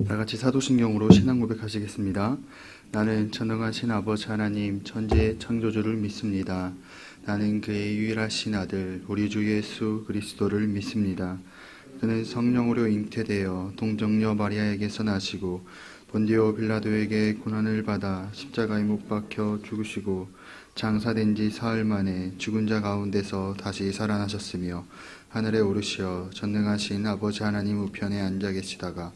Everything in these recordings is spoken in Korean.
다같이 사도신경으로 신앙 고백하시겠습니다. 나는 전능하신 아버지 하나님 천지의 창조주를 믿습니다. 나는 그의 유일하신 아들 우리 주 예수 그리스도를 믿습니다. 그는 성령으로 잉태되어 동정녀 마리아에게서 나시고 본디오 빌라도에게 고난을 받아 십자가에 못 박혀 죽으시고 장사된 지 사흘 만에 죽은 자 가운데서 다시 살아나셨으며 하늘에 오르시어 전능하신 아버지 하나님 우편에 앉아 계시다가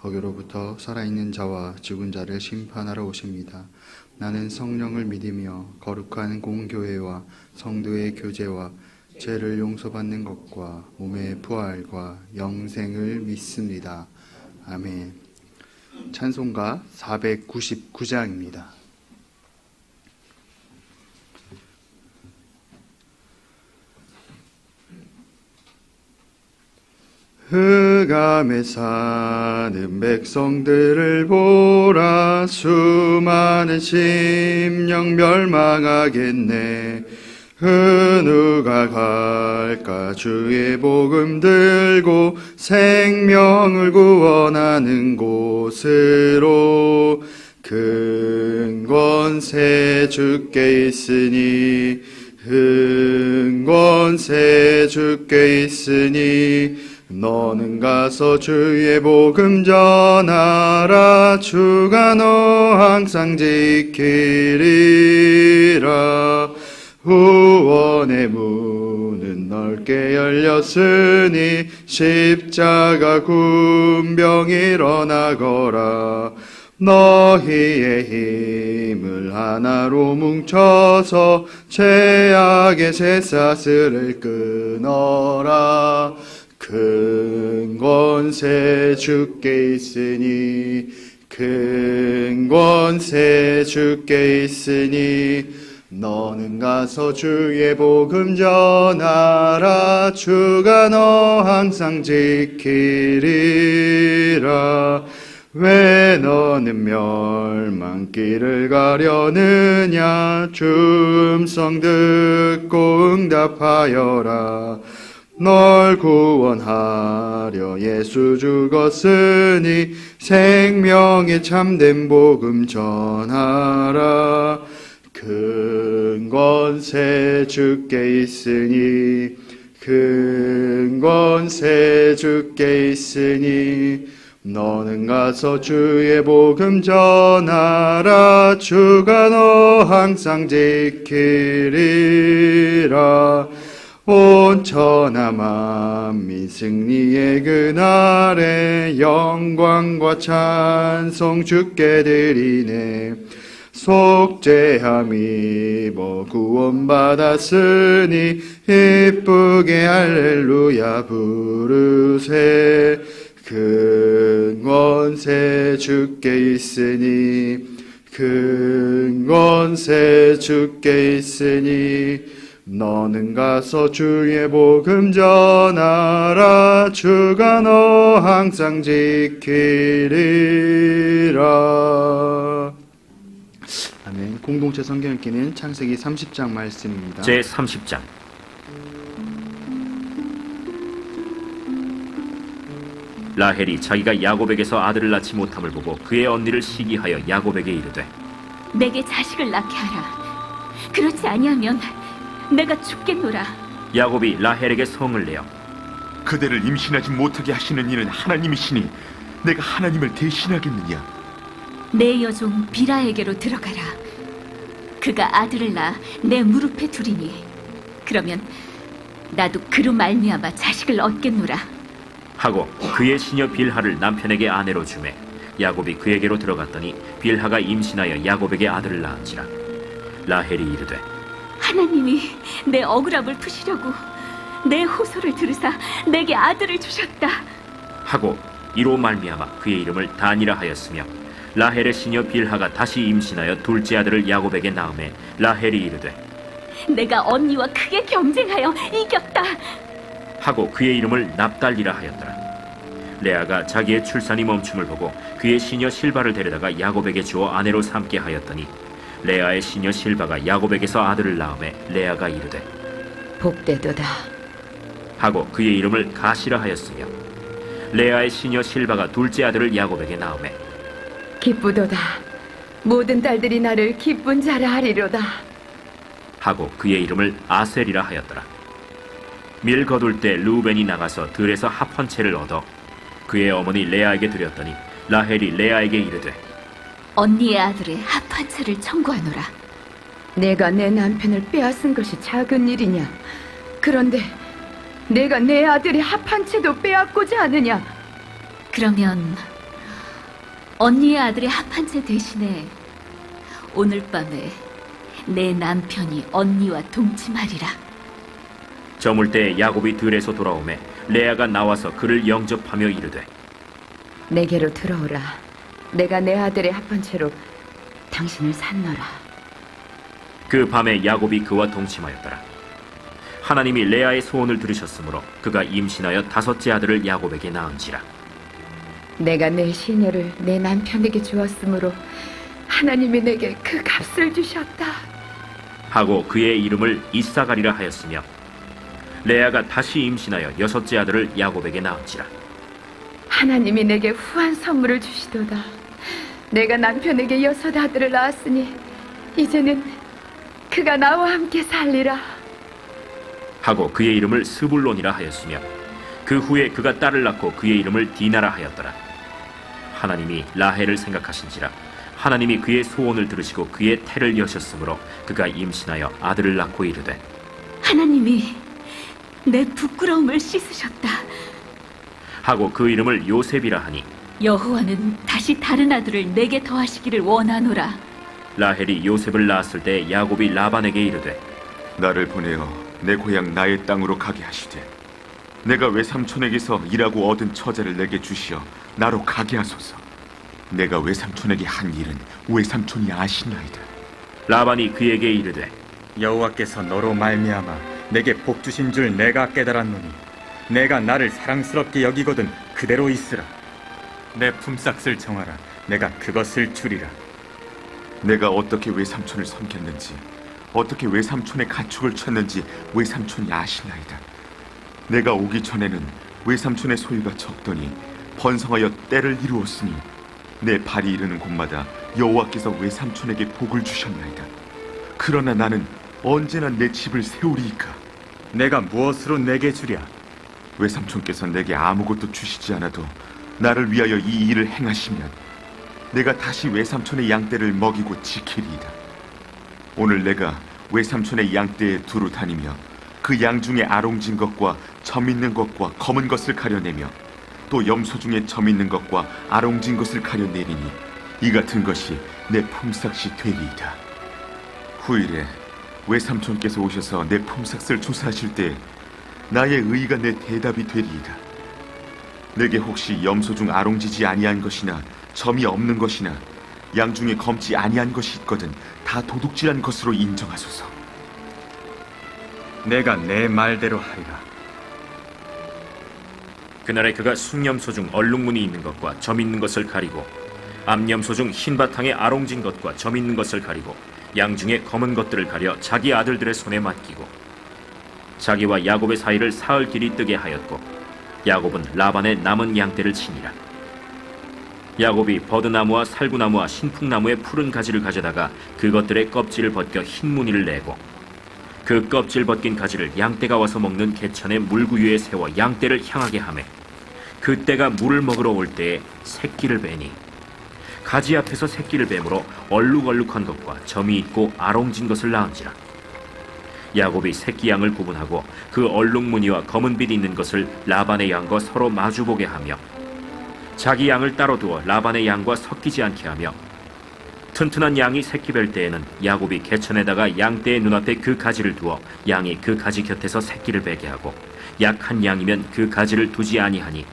거기로부터 살아있는 자와 죽은 자를 심판하러 오십니다. 나는 성령을 믿으며 거룩한 공교회와 성도의 교제와 죄를 용서받는 것과 몸의 부활과 영생을 믿습니다. 아멘. 찬송가 499장입니다. 흑암에 사는 백성들을 보라. 수많은 심령 멸망하겠네. 누가 갈까 주의 복음 들고 생명을 구원하는 곳으로. 큰 권세 주께 있으니 큰 권세 주께 있으니 너는 가서 주의 복음 전하라. 주가 너 항상 지키리라. 후원의 문은 넓게 열렸으니 십자가 군병 일어나거라. 너희의 힘을 하나로 뭉쳐서 죄악의 쇠사슬을 끊어라. 큰 권세 주께 있으니 큰 권세 주께 있으니 너는 가서 주의 복음 전하라. 주가 너 항상 지키리라. 왜 너는 멸망길을 가려느냐. 주 음성 듣고 응답하여라. 널 구원하려 예수 죽었으니 생명의 참된 복음 전하라. 큰 권세 주께 있으니 큰 권세 주께 있으니 너는 가서 주의 복음 전하라. 주가 너 항상 지키리라. 온 천하 만민 승리의 그날에 영광과 찬송 주께 드리네. 속죄함 입어 구원받았으니 기쁘게 할렐루야 부르세. 큰 권세 주께 있으니 큰 권세 주께 있으니 너는 가서 주의 복음 전하라. 주가 너 항상 지키리라. 아멘. 공동체 성경 읽기는 창세기 30장 말씀입니다. 제 30장. 라헬이 자기가 야곱에게서 아들을 낳지 못함을 보고 그의 언니를 시기하여 야곱에게 이르되 내게 자식을 낳게 하라. 그렇지 아니하면 내가 죽겠노라. 야곱이 라헬에게 성을 내어 그대를 임신하지 못하게 하시는 이는 하나님이시니 내가 하나님을 대신하겠느냐. 내 여종 비라에게로 들어가라. 그가 아들을 낳아 내 무릎에 두리니 그러면 나도 그로 말미암아 자식을 얻겠노라 하고 그의 시녀 빌하를 남편에게 아내로 주매 야곱이 그에게로 들어갔더니 빌하가 임신하여 야곱에게 아들을 낳은지라. 라헬이 이르되 하나님이 내 억울함을 푸시려고 내 호소를 들으사 내게 아들을 주셨다 하고 이로 말미암아 그의 이름을 단이라 하였으며 라헬의 시녀 빌하가 다시 임신하여 둘째 아들을 야곱에게 낳음에 라헬이 이르되 내가 언니와 크게 경쟁하여 이겼다 하고 그의 이름을 납달리라 하였더라. 레아가 자기의 출산이 멈춤을 보고 그의 시녀 실바를 데려다가 야곱에게 주어 아내로 삼게 하였더니 레아의 시녀 실바가 야곱에게서 아들을 낳음에 레아가 이르되 복되도다 하고 그의 이름을 가시라 하였으며 레아의 시녀 실바가 둘째 아들을 야곱에게 낳으매 기쁘도다. 모든 딸들이 나를 기쁜 자라 하리로다. 하고 그의 이름을 아셀이라 하였더라. 밀 거둘 때 루벤이 나가서 들에서 합 한 채를 얻어 그의 어머니 레아에게 드렸더니 라헬이 레아에게 이르되 언니의 아들의 합 한 채를 청구하노라. 내가 내 남편을 빼앗은 것이 작은 일이냐? 그런데 내가 내 아들의 합 한 채도 빼앗고자 하느냐? 그러면 언니의 아들의 합 한 채 대신에 오늘 밤에 내 남편이 언니와 동침하리라. 저물 때 야곱이 들에서 돌아오매 레아가 나와서 그를 영접하며 이르되 내게로 들어오라. 내가 내 아들의 합 한 채로 당신을 산노라. 그 밤에 야곱이 그와 동침하였더라. 하나님이 레아의 소원을 들으셨으므로 그가 임신하여 다섯째 아들을 야곱에게 낳은지라. 내가 내 시녀를 내 남편에게 주었으므로 하나님이 내게 그 값을 주셨다. 하고 그의 이름을 이사가리라 하였으며 레아가 다시 임신하여 여섯째 아들을 야곱에게 낳은지라. 하나님이 내게 후한 선물을 주시도다. 내가 남편에게 여섯 아들을 낳았으니 이제는 그가 나와 함께 살리라. 하고 그의 이름을 스불론이라 하였으며 그 후에 그가 딸을 낳고 그의 이름을 디나라 하였더라. 하나님이 라헬을 생각하신지라. 하나님이 그의 소원을 들으시고 그의 태를 여셨으므로 그가 임신하여 아들을 낳고 이르되 하나님이 내 부끄러움을 씻으셨다. 하고 그 이름을 요셉이라 하니 여호와는 다시 다른 아들을 내게 더하시기를 원하노라. 라헬이 요셉을 낳았을 때 야곱이 라반에게 이르되 나를 보내어 내 고향 나의 땅으로 가게 하시되 내가 외삼촌에게서 일하고 얻은 처자를 내게 주시어 나로 가게 하소서. 내가 외삼촌에게 한 일은 외삼촌이 아시나이다. 라반이 그에게 이르되 여호와께서 너로 말미암아 내게 복 주신 줄 내가 깨달았노니 내가 나를 사랑스럽게 여기거든 그대로 있으라. 내 품삯을 정하라. 내가 그것을 주리라. 내가 어떻게 외삼촌을 섬겼는지 어떻게 외삼촌의 가축을 쳤는지 외삼촌이 아시나이다. 내가 오기 전에는 외삼촌의 소유가 적더니 번성하여 때를 이루었으니 내 발이 이르는 곳마다 여호와께서 외삼촌에게 복을 주셨나이다. 그러나 나는 언제나 내 집을 세우리이까. 내가 무엇으로 내게 주랴? 외삼촌께서 내게 아무것도 주시지 않아도 나를 위하여 이 일을 행하시면 내가 다시 외삼촌의 양떼를 먹이고 지키리이다. 오늘 내가 외삼촌의 양떼에 두루 다니며 그 양 중에 아롱진 것과 점 있는 것과 검은 것을 가려내며 또 염소 중에 점 있는 것과 아롱진 것을 가려내리니 이 같은 것이 내 품삯이 되리이다. 후일에 외삼촌께서 오셔서 내 품삯을 조사하실 때 나의 의의가 내 대답이 되리이다. 내게 혹시 염소 중 아롱지지 아니한 것이나 점이 없는 것이나 양 중에 검지 아니한 것이 있거든 다 도둑질한 것으로 인정하소서. 내가 내 말대로 하리라. 그날에 그가 숭염소 중 얼룩무늬 있는 것과 점 있는 것을 가리고 암염소 중 흰 바탕에 아롱진 것과 점 있는 것을 가리고 양 중에 검은 것들을 가려 자기 아들들의 손에 맡기고 자기와 야곱의 사이를 사흘 길이 뜨게 하였고 야곱은 라반의 남은 양떼를 치니라. 야곱이 버드나무와 살구나무와 신풍나무의 푸른 가지를 가져다가 그것들의 껍질을 벗겨 흰 무늬를 내고 그 껍질 벗긴 가지를 양떼가 와서 먹는 개천의 물구유에 세워 양떼를 향하게 하매 그때가 물을 먹으러 올 때에 새끼를 베니 가지 앞에서 새끼를 뱀으로 얼룩얼룩한 것과 점이 있고 아롱진 것을 낳은지라. 야곱이 새끼 양을 구분하고 그 얼룩무늬와 검은 빛 있는 것을 라반의 양과 서로 마주보게 하며 자기 양을 따로 두어 라반의 양과 섞이지 않게 하며 튼튼한 양이 새끼 뵐 때에는 야곱이 개천에다가 양떼의 눈앞에 그 가지를 두어 양이 그 가지 곁에서 새끼를 베게 하고 약한 양이면 그 가지를 두지 아니하니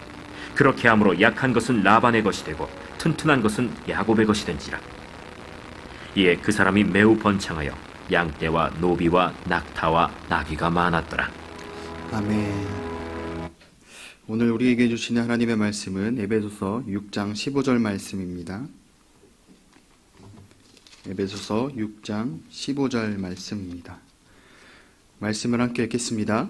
그렇게 함으로 약한 것은 라반의 것이 되고 튼튼한 것은 야곱의 것이 된지라. 이에 그 사람이 매우 번창하여 양떼와 노비와 낙타와 나귀가 많았더라. 아멘. 오늘 우리에게 주시는 하나님의 말씀은 에베소서 6장 15절 말씀입니다. 에베소서 6장 15절 말씀입니다. 말씀을 함께 읽겠습니다.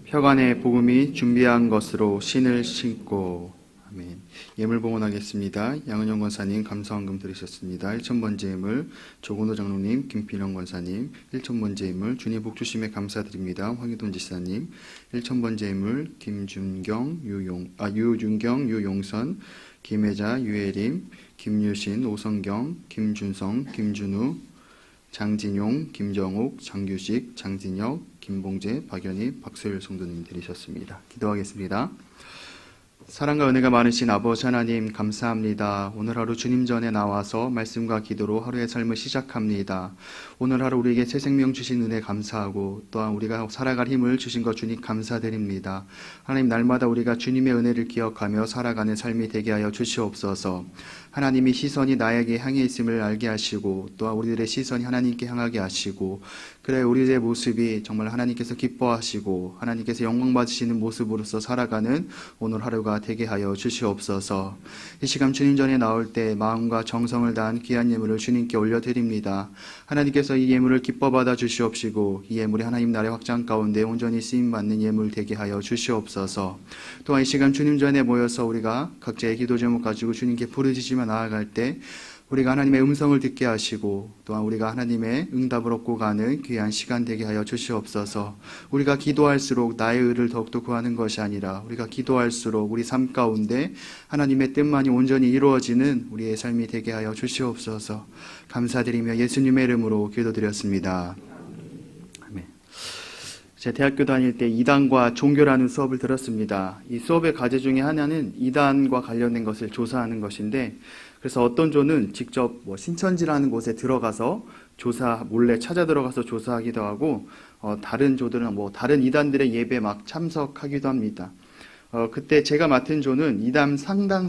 혀간의 복음이 준비한 것으로 신을 신고 아멘. 예물 봉헌하겠습니다. 양은영 권사님 감사헌금 드리셨습니다. 1,000번째 예물 조건호 장로님, 김필영 권사님. 1,000번째 예물 주님 복 주심에 감사드립니다. 황희돈 지사님. 1,000번째 예물 김준경, 유준경, 유용선, 김혜자, 유혜림, 김유신, 오성경, 김준성, 김준우, 장진용, 김정욱, 장규식, 장진혁, 김봉재, 박연희, 박소율 성도님 드리셨습니다. 기도하겠습니다. 사랑과 은혜가 많으신 아버지 하나님 감사합니다. 오늘 하루 주님 전에 나와서 말씀과 기도로 하루의 삶을 시작합니다. 오늘 하루 우리에게 새 생명 주신 은혜 감사하고 또한 우리가 살아갈 힘을 주신 것 주님 감사드립니다. 하나님 날마다 우리가 주님의 은혜를 기억하며 살아가는 삶이 되게 하여 주시옵소서. 하나님이 시선이 나에게 향해 있음을 알게 하시고 또한 우리들의 시선이 하나님께 향하게 하시고 그래 우리의 모습이 정말 하나님께서 기뻐하시고 하나님께서 영광 받으시는 모습으로서 살아가는 오늘 하루가 되게 하여 주시옵소서. 이 시간 주님 전에 나올 때 마음과 정성을 다한 귀한 예물을 주님께 올려드립니다. 하나님께서 이 예물을 기뻐 받아 주시옵시고 이 예물이 하나님 나라의 확장 가운데 온전히 쓰임받는 예물 되게 하여 주시옵소서. 또한 이 시간 주님 전에 모여서 우리가 각자의 기도 제목 가지고 주님께 부르짖으며 나아갈 때 우리가 하나님의 음성을 듣게 하시고 또한 우리가 하나님의 응답을 얻고 가는 귀한 시간 되게 하여 주시옵소서. 우리가 기도할수록 나의 의를 더욱더 구하는 것이 아니라 우리가 기도할수록 우리 삶 가운데 하나님의 뜻만이 온전히 이루어지는 우리의 삶이 되게 하여 주시옵소서. 감사드리며 예수님의 이름으로 기도드렸습니다. 아멘. 제 대학교 다닐 때 이단과 종교라는 수업을 들었습니다. 이 수업의 과제 중에 하나는 이단과 관련된 것을 조사하는 것인데 그래서 어떤 조는 직접 신천지라는 곳에 들어가서 몰래 찾아 들어가서 조사하기도 하고 다른 조들은 다른 이단들의 예배 막 참석하기도 합니다. 그때 제가 맡은 조는 이단 상담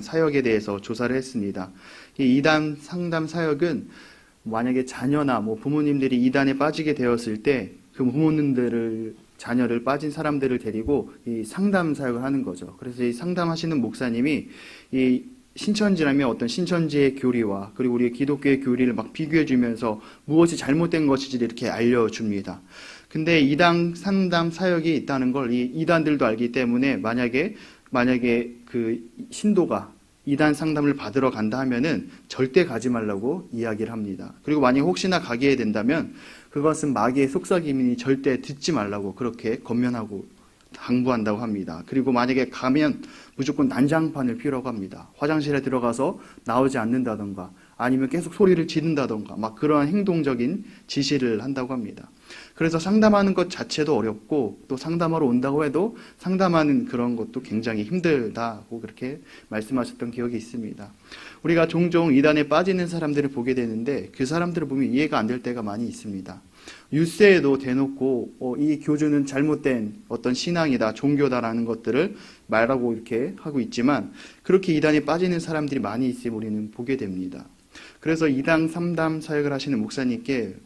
사역에 대해서 조사를 했습니다. 이 이단 상담 사역은 만약에 자녀나 부모님들이 이단에 빠지게 되었을 때 그 자녀를 빠진 사람들을 데리고 이 상담 사역을 하는 거죠. 그래서 이 상담하시는 목사님이 이 신천지라면 어떤 신천지의 교리와 그리고 우리의 기독교의 교리를 막 비교해 주면서 무엇이 잘못된 것인지 이렇게 알려줍니다. 근데 이단 상담 사역이 있다는 걸 이 이단들도 알기 때문에 만약에 그 신도가 이단 상담을 받으러 간다 하면은 절대 가지 말라고 이야기를 합니다. 그리고 만약 혹시나 가게 된다면 그것은 마귀의 속삭임이니 절대 듣지 말라고 그렇게 권면하고 당부한다고 합니다. 그리고 만약에 가면 무조건 난장판을 피우라고 합니다. 화장실에 들어가서 나오지 않는다던가 아니면 계속 소리를 지른다던가 막 그러한 행동적인 지시를 한다고 합니다. 그래서 상담하는 것 자체도 어렵고 또 상담하러 온다고 해도 상담하는 그런 것도 굉장히 힘들다고 그렇게 말씀하셨던 기억이 있습니다. 우리가 종종 이단에 빠지는 사람들을 보게 되는데 그 사람들을 보면 이해가 안 될 때가 많이 있습니다. 뉴스에도 대놓고 이 교주는 잘못된 어떤 신앙이다, 종교다라는 것들을 말하고 이렇게 하고 있지만 그렇게 이단에 빠지는 사람들이 많이 있음을 우리는 보게 됩니다. 그래서 이단 상담 사역을 하시는 목사님께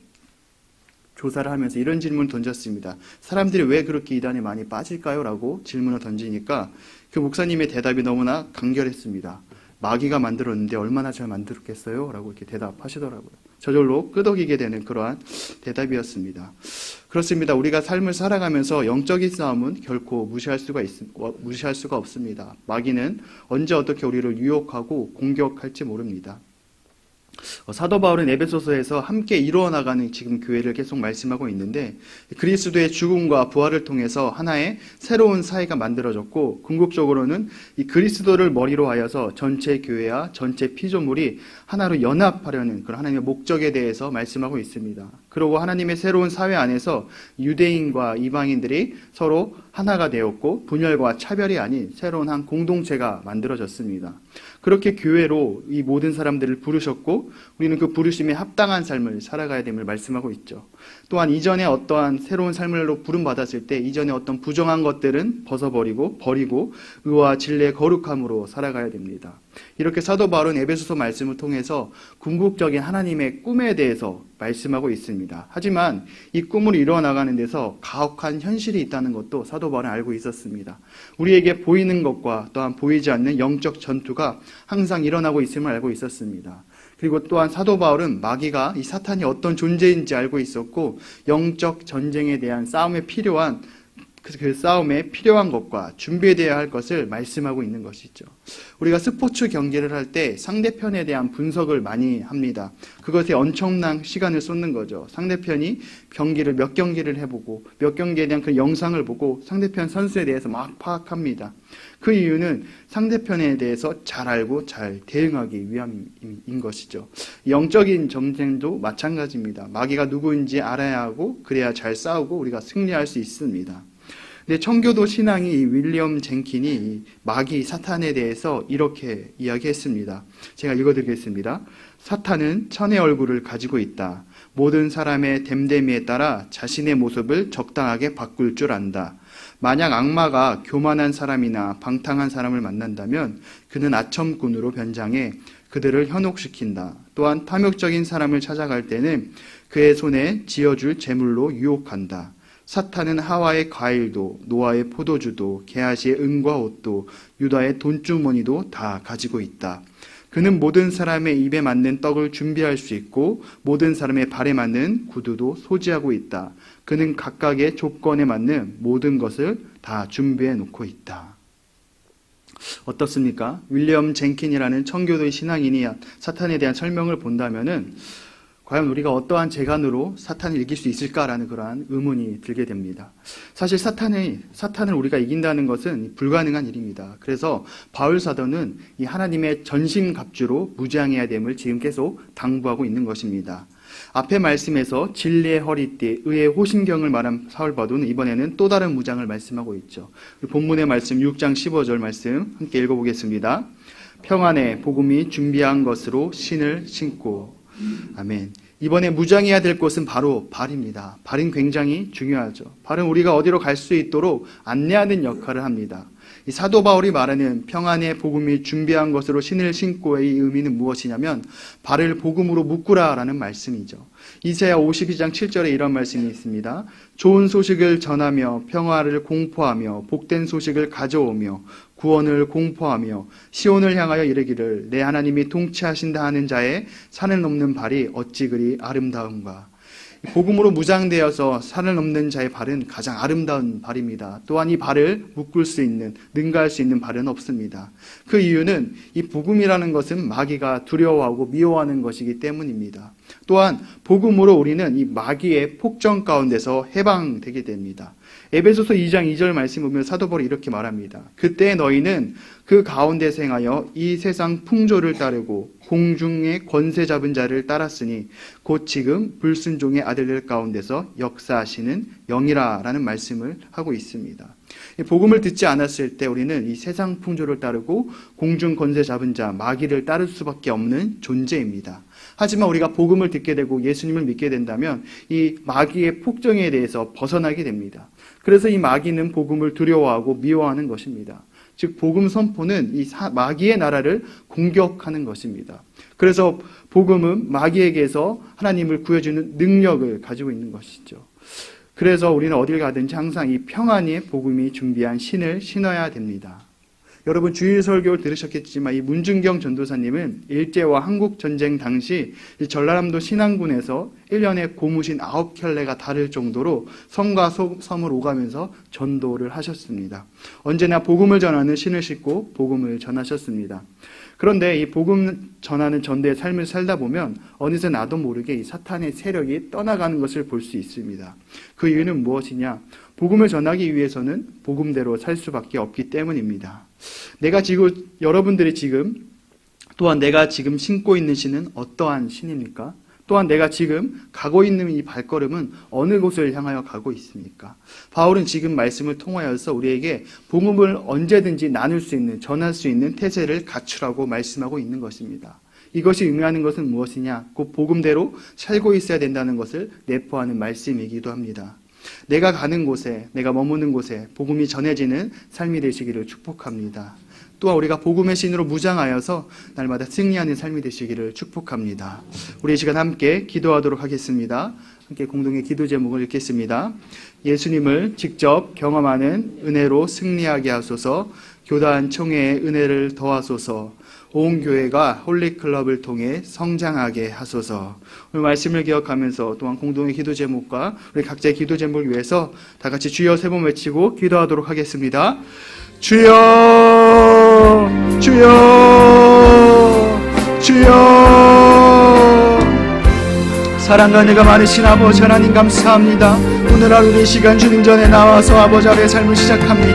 조사를 하면서 이런 질문을 던졌습니다. 사람들이 왜 그렇게 이단에 많이 빠질까요? 라고 질문을 던지니까 그 목사님의 대답이 너무나 간결했습니다. 마귀가 만들었는데 얼마나 잘 만들었겠어요? 라고 이렇게 대답하시더라고요. 저절로 끄덕이게 되는 그러한 대답이었습니다. 그렇습니다. 우리가 삶을 살아가면서 영적인 싸움은 결코 무시할 수가 없습니다. 마귀는 언제 어떻게 우리를 유혹하고 공격할지 모릅니다. 사도 바울은 에베소서에서 함께 이루어나가는 지금 교회를 계속 말씀하고 있는데 그리스도의 죽음과 부활을 통해서 하나의 새로운 사회가 만들어졌고 궁극적으로는 이 그리스도를 머리로 하여서 전체 교회와 전체 피조물이 하나로 연합하려는 그런 하나님의 목적에 대해서 말씀하고 있습니다. 그리고 하나님의 새로운 사회 안에서 유대인과 이방인들이 서로 하나가 되었고 분열과 차별이 아닌 새로운 한 공동체가 만들어졌습니다. 그렇게 교회로 이 모든 사람들을 부르셨고 우리는 그 부르심에 합당한 삶을 살아가야 됨을 말씀하고 있죠. 또한 이전에 어떠한 새로운 삶으로 부름받았을 때 이전에 어떤 부정한 것들은 버리고 의와 진리의 거룩함으로 살아가야 됩니다. 이렇게 사도 바울은 에베소서 말씀을 통해서 궁극적인 하나님의 꿈에 대해서 말씀하고 있습니다. 하지만 이 꿈을 이루어나가는 데서 가혹한 현실이 있다는 것도 사도 바울은 알고 있었습니다. 우리에게 보이는 것과 또한 보이지 않는 영적 전투가 항상 일어나고 있음을 알고 있었습니다. 그리고 또한 사도 바울은 마귀가 이 사탄이 어떤 존재인지 알고 있었고 영적 전쟁에 대한 싸움에 필요한 그 싸움에 필요한 것과 준비되어야 할 것을 말씀하고 있는 것이죠. 우리가 스포츠 경기를 할 때 상대편에 대한 분석을 많이 합니다. 그것에 엄청난 시간을 쏟는 거죠. 상대편이 몇 경기를 해보고 몇 경기에 대한 그 영상을 보고 상대편 선수에 대해서 막 파악합니다. 그 이유는 상대편에 대해서 잘 알고 잘 대응하기 위함인 것이죠. 영적인 전쟁도 마찬가지입니다. 마귀가 누구인지 알아야 하고 그래야 잘 싸우고 우리가 승리할 수 있습니다. 근데 청교도 신앙이 윌리엄 젠킨이 마귀 사탄에 대해서 이렇게 이야기했습니다. 제가 읽어드리겠습니다. 사탄은 천의 얼굴을 가지고 있다. 모든 사람의 됨됨이에 따라 자신의 모습을 적당하게 바꿀 줄 안다. 만약 악마가 교만한 사람이나 방탕한 사람을 만난다면 그는 아첨꾼으로 변장해 그들을 현혹시킨다. 또한 탐욕적인 사람을 찾아갈 때는 그의 손에 쥐어줄 재물로 유혹한다. 사탄은 하와의 과일도 노아의 포도주도 게하시의 은과 옷도 유다의 돈주머니도 다 가지고 있다. 그는 모든 사람의 입에 맞는 떡을 준비할 수 있고 모든 사람의 발에 맞는 구두도 소지하고 있다. 그는 각각의 조건에 맞는 모든 것을 다 준비해 놓고 있다. 어떻습니까? 윌리엄 젠킨이라는 청교도의 신앙인이 사탄에 대한 설명을 본다면은 과연 우리가 어떠한 재간으로 사탄을 이길 수 있을까라는 그러한 의문이 들게 됩니다. 사실 사탄을 우리가 이긴다는 것은 불가능한 일입니다. 그래서 바울 사도는 이 하나님의 전신갑주로 무장해야 됨을 지금 계속 당부하고 있는 것입니다. 앞에 말씀에서 진리의 허리띠, 의의 호신경을 말한 사울 바도는 이번에는 또 다른 무장을 말씀하고 있죠. 본문의 말씀 6장 15절 말씀 함께 읽어보겠습니다. 평안의 복음이 준비한 것으로 신을 신고. 아멘. 이번에 무장해야 될 것은 바로 발입니다. 발은 굉장히 중요하죠. 발은 우리가 어디로 갈 수 있도록 안내하는 역할을 합니다. 이 사도 바울이 말하는 평안의 복음이 준비한 것으로 신을 신고의 의미는 무엇이냐면 발을 복음으로 묶으라라는 말씀이죠. 이사야 52장 7절에 이런 말씀이 있습니다. 좋은 소식을 전하며 평화를 공포하며 복된 소식을 가져오며 구원을 공포하며 시온을 향하여 이르기를 내 하나님이 통치하신다 하는 자의 산을 넘는 발이 어찌 그리 아름다운가. 복음으로 무장되어서 산을 넘는 자의 발은 가장 아름다운 발입니다. 또한 이 발을 묶을 수 있는, 능가할 수 있는 발은 없습니다. 그 이유는 이 복음이라는 것은 마귀가 두려워하고 미워하는 것이기 때문입니다. 또한 복음으로 우리는 이 마귀의 폭정 가운데서 해방되게 됩니다. 에베소서 2장 2절 말씀 보면 사도 바울이 이렇게 말합니다. 그때 너희는 그 가운데서 행하여 이 세상 풍조를 따르고 공중의 권세 잡은 자를 따랐으니 곧 지금 불순종의 아들들 가운데서 역사하시는 영이라라는 말씀을 하고 있습니다. 복음을 듣지 않았을 때 우리는 이 세상 풍조를 따르고 공중 권세 잡은 자 마귀를 따를 수밖에 없는 존재입니다. 하지만 우리가 복음을 듣게 되고 예수님을 믿게 된다면 이 마귀의 폭정에 대해서 벗어나게 됩니다. 그래서 이 마귀는 복음을 두려워하고 미워하는 것입니다. 즉 복음 선포는 이 마귀의 나라를 공격하는 것입니다. 그래서 복음은 마귀에게서 하나님을 구해주는 능력을 가지고 있는 것이죠. 그래서 우리는 어딜 가든지 항상 이 평안의 복음이 준비한 신을 신어야 됩니다. 여러분 주일 설교를 들으셨겠지만 이 문준경 전도사님은 일제와 한국 전쟁 당시 이 전라남도 신안군에서 1년에 고무신 9켤레가 다를 정도로 섬과 섬을 오가면서 전도를 하셨습니다. 언제나 복음을 전하는 신을 싣고 복음을 전하셨습니다. 그런데 이 복음 전하는 전도의 삶을 살다 보면 어느새 나도 모르게 이 사탄의 세력이 떠나가는 것을 볼 수 있습니다. 그 이유는 무엇이냐? 복음을 전하기 위해서는 복음대로 살 수밖에 없기 때문입니다. 여러분들이 또한 내가 지금 신고 있는 신은 어떠한 신입니까? 또한 내가 지금 가고 있는 이 발걸음은 어느 곳을 향하여 가고 있습니까? 바울은 지금 말씀을 통하여서 우리에게 복음을 언제든지 나눌 수 있는, 전할 수 있는 태세를 갖추라고 말씀하고 있는 것입니다. 이것이 의미하는 것은 무엇이냐? 곧 복음대로 살고 있어야 된다는 것을 내포하는 말씀이기도 합니다. 내가 가는 곳에, 내가 머무는 곳에 복음이 전해지는 삶이 되시기를 축복합니다. 또한 우리가 복음의 신으로 무장하여서 날마다 승리하는 삶이 되시기를 축복합니다. 우리 이 시간 함께 기도하도록 하겠습니다. 함께 공동의 기도 제목을 읽겠습니다. 예수님을 직접 경험하는 은혜로 승리하게 하소서. 교단 총회의 은혜를 더하소서. 온 교회가 홀리클럽을 통해 성장하게 하소서. 오늘 말씀을 기억하면서 또한 공동의 기도 제목과 우리 각자의 기도 제목을 위해서 다 같이 주여 세 번 외치고 기도하도록 하겠습니다. 주여, 주여, 주여. 사랑과 은혜가 많으신 아버지 하나님 감사합니다. 오늘 하루 이 시간 주님 전에 나와서 아버지 앞에 삶을 시작합니다.